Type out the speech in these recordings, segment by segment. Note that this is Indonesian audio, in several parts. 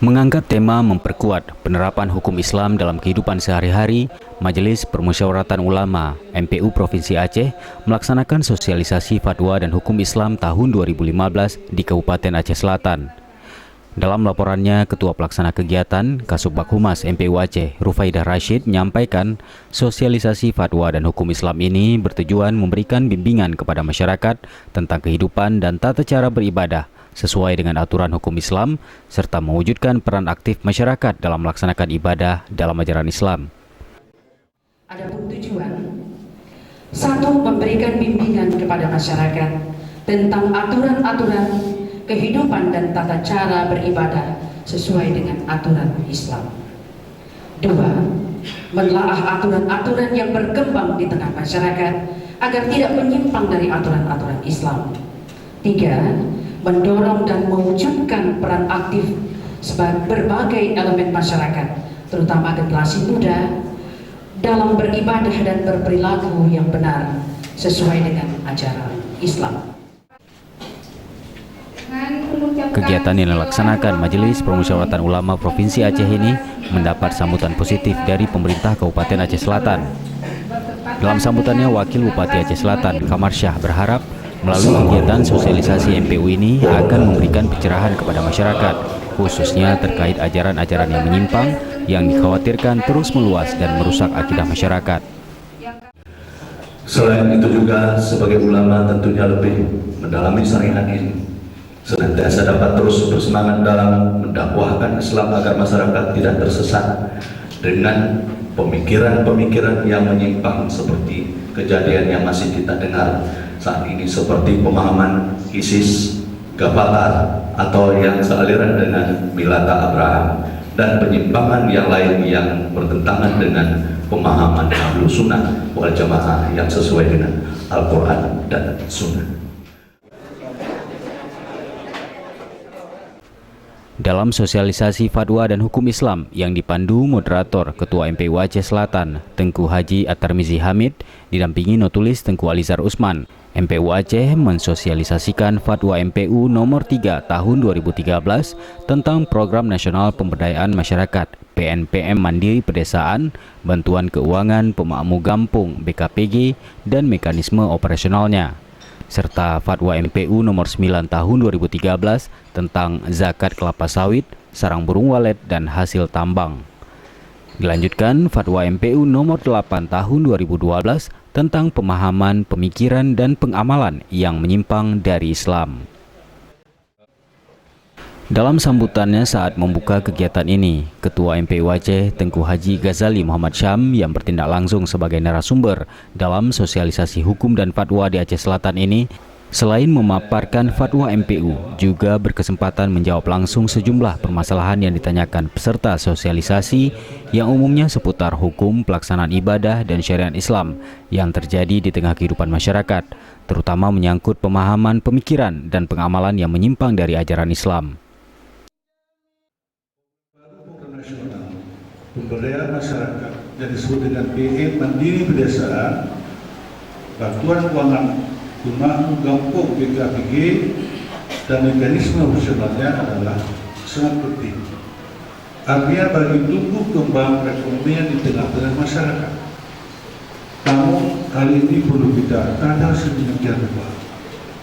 Mengangkat tema memperkuat penerapan hukum Islam dalam kehidupan sehari-hari, Majelis Permusyawaratan Ulama MPU Provinsi Aceh melaksanakan sosialisasi fatwa dan hukum Islam tahun 2015 di Kabupaten Aceh Selatan. Dalam laporannya, Ketua Pelaksana Kegiatan Kasubag Humas MPU Aceh, Rufaidah Rashid, menyampaikan sosialisasi fatwa dan hukum Islam ini bertujuan memberikan bimbingan kepada masyarakat tentang kehidupan dan tata cara beribadah sesuai dengan aturan hukum Islam, serta mewujudkan peran aktif masyarakat dalam melaksanakan ibadah dalam ajaran Islam. Adapun tujuan, satu, memberikan bimbingan kepada masyarakat tentang aturan-aturan kehidupan dan tata cara beribadah sesuai dengan aturan Islam. Dua, menelaah aturan-aturan yang berkembang di tengah masyarakat agar tidak menyimpang dari aturan-aturan Islam. Tiga, mendorong dan mewujudkan peran aktif sebagai berbagai elemen masyarakat, terutama generasi muda, dalam beribadah dan berperilaku yang benar sesuai dengan ajaran Islam. Kegiatan yang dilaksanakan Majelis Permusyawaratan Ulama Provinsi Aceh ini mendapat sambutan positif dari pemerintah Kabupaten Aceh Selatan. Dalam sambutannya, Wakil Bupati Aceh Selatan, Kamar Syah, berharap melalui kegiatan sosialisasi MPU ini akan memberikan pencerahan kepada masyarakat, khususnya terkait ajaran-ajaran yang menyimpang yang dikhawatirkan terus meluas dan merusak akidah masyarakat. Selain itu juga sebagai ulama tentunya lebih mendalami syariat ini, senantiasa dapat terus bersemangat dalam mendakwahkan Islam agar masyarakat tidak tersesat dengan pemikiran-pemikiran yang menyimpang seperti kejadian yang masih kita dengar saat ini, seperti pemahaman ISIS, Gafatar, atau yang sealiran dengan Milata Abraham, dan penyimpangan yang lain yang bertentangan dengan pemahaman Ahlus Sunnah wal Jamaah yang sesuai dengan Al-Quran dan Sunnah. Dalam sosialisasi fatwa dan hukum Islam yang dipandu moderator Ketua MPU Aceh Selatan, Tengku Haji At-Tirmizi Hamid, didampingi notulis Tengku Alizar Usman, MPU Aceh mensosialisasikan fatwa MPU nomor 3 tahun 2013 tentang Program Nasional Pemberdayaan Masyarakat PNPM Mandiri Pedesaan, Bantuan Keuangan Pemakmur Gampung BKPG, dan mekanisme operasionalnya, serta fatwa MPU nomor 9 tahun 2013 tentang zakat kelapa sawit, sarang burung walet, dan hasil tambang. Dilanjutkan fatwa MPU nomor 8 tahun 2012 tentang pemahaman, pemikiran, dan pengamalan yang menyimpang dari Islam. Dalam sambutannya saat membuka kegiatan ini, Ketua MPU Aceh Tengku Haji Ghazali Muhammad Syam yang bertindak langsung sebagai narasumber dalam sosialisasi hukum dan fatwa di Aceh Selatan ini, selain memaparkan fatwa MPU, juga berkesempatan menjawab langsung sejumlah permasalahan yang ditanyakan peserta sosialisasi yang umumnya seputar hukum pelaksanaan ibadah dan syariat Islam yang terjadi di tengah kehidupan masyarakat, terutama menyangkut pemahaman, pemikiran, dan pengamalan yang menyimpang dari ajaran Islam. Pemberdayaan masyarakat yang disebut dengan PN Mandiri Pedesaan, bantuan keuangan Pemakmur Gampung BKPG, dan mekanisme operasionalnya adalah sangat penting. Artinya bagi tumbuh kembang perekonomian di tengah-tengah masyarakat. Namun hal ini perlu kita tata sedemikian rupa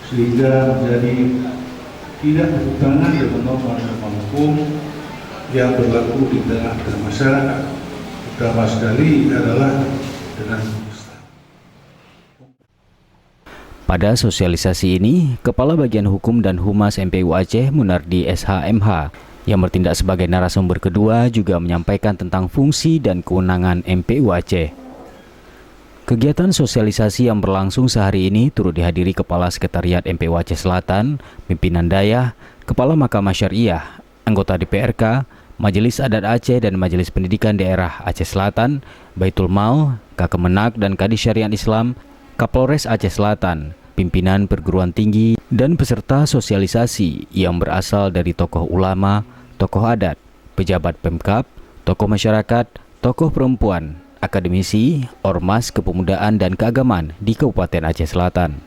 sehingga menjadi tidak bertentangan dengan norma-norma hukum yang berlaku di tengah-tengah masyarakat, terutama sekali adalah dengan Islam. Pada sosialisasi ini, Kepala Bagian Hukum dan Humas MPU Aceh Munardi SHMH yang bertindak sebagai narasumber kedua juga menyampaikan tentang fungsi dan kewenangan MPU Aceh. Kegiatan sosialisasi yang berlangsung sehari ini turut dihadiri Kepala Sekretariat MPU Aceh Selatan, pimpinan Dayah, Kepala Mahkamah Syariah, anggota DPRK, Majelis Adat Aceh dan Majelis Pendidikan Daerah Aceh Selatan, Baitul Mal, Kakemenak dan Kadis Syariat Islam, Kapolres Aceh Selatan, pimpinan perguruan tinggi, dan peserta sosialisasi yang berasal dari tokoh ulama, tokoh adat, pejabat Pemkab, tokoh masyarakat, tokoh perempuan, akademisi, ormas kepemudaan dan keagamaan di Kabupaten Aceh Selatan.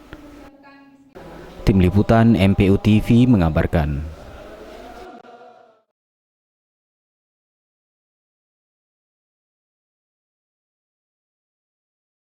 Tim Liputan MPU TV mengabarkan.